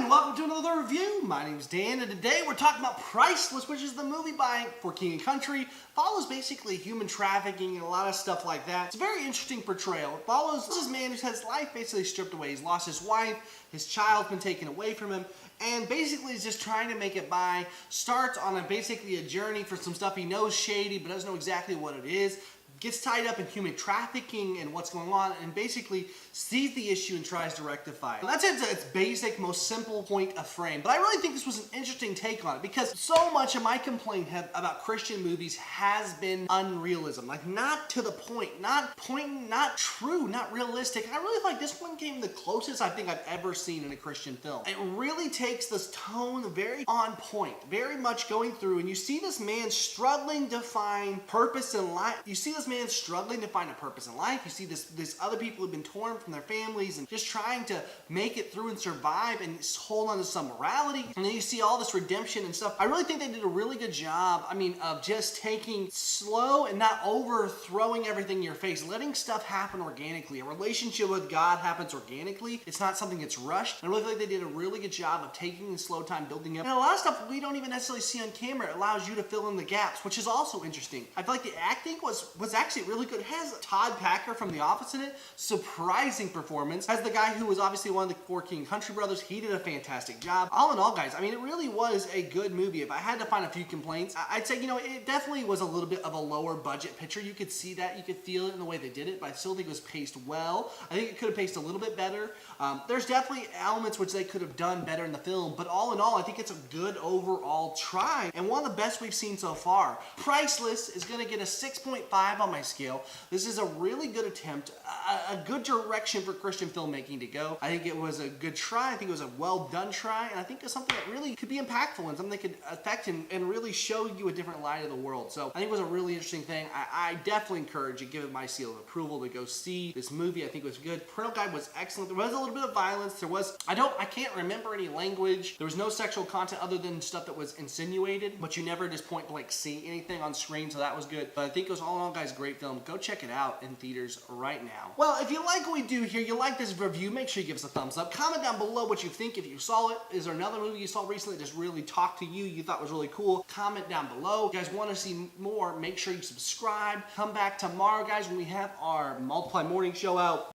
and welcome to another review. My name is Dan, and today we're talking about Priceless, which is the movie by For King and Country. Follows basically human trafficking and a lot of stuff like that. It's a very interesting portrayal. It follows this man who has his life basically stripped away. He's lost his wife, his child's been taken away from him, and basically is just trying to make it by. Starts on basically a journey for some stuff he knows shady, but doesn't know exactly what it is. Gets tied up in human trafficking and what's going on, and basically sees the issue and tries to rectify it. And that's its basic, most simple point of frame. But I really think this was an interesting take on it, because so much of my complaint about Christian movies has been unrealism. Like, not to the point, not true, not realistic. I really feel like this one came the closest I think I've ever seen in a Christian film. It really takes this tone very on point, very much going through, and you see this man struggling to find purpose in life. You see this man struggling to find a purpose in life. You see this other people who've been torn from their families and just trying to make it through and survive and hold on to some morality. And then you see all this redemption and stuff. I really think they did a really good job, of just taking slow and not overthrowing everything in your face, letting stuff happen organically. A relationship with God happens organically. It's not something that's rushed. I really feel like they did a really good job of taking the slow time building up. And a lot of stuff we don't even necessarily see on camera. It allows you to fill in the gaps, which is also interesting. I feel like the acting was actually really good. It has Todd Packer from The Office in it. Surprising performance. Has the guy who was obviously one of the Four King Country brothers. He did a fantastic job. All in all, guys, it really was a good movie. If I had to find a few complaints, I'd say, it definitely was a little bit of a lower budget picture. You could see that. You could feel it in the way they did it, but I still think it was paced well. I think it could have paced a little bit better. There's definitely elements which they could have done better in the film, but all in all, I think it's a good overall try, and one of the best we've seen so far. Priceless is going to get a 6.5 on my scale. This is a really good attempt, a good direction for Christian filmmaking to go. I think it was a good try. I think it was a well done try, and I think it's something that really could be impactful and something that could affect and really show you a different light of the world. So I think it was a really interesting thing. I definitely encourage you, give it my seal of approval, to go see this movie. I think it was good. Parental guide was excellent. There was a little bit of violence. There was, I can't remember any language. There was no sexual content other than stuff that was insinuated, but you never just point blank see anything on screen, so that was good. But I think it was all in all, guys, great film. Go check it out in theaters right now. Well, if you like what we do here, you like this review, make sure you give us a thumbs up. Comment down below what you think if you saw it. Is there another movie you saw recently that just really talked to you thought was really cool? Comment down below. If you guys want to see more, make sure you subscribe. Come back tomorrow, guys, when we have our Multiply Morning Show out.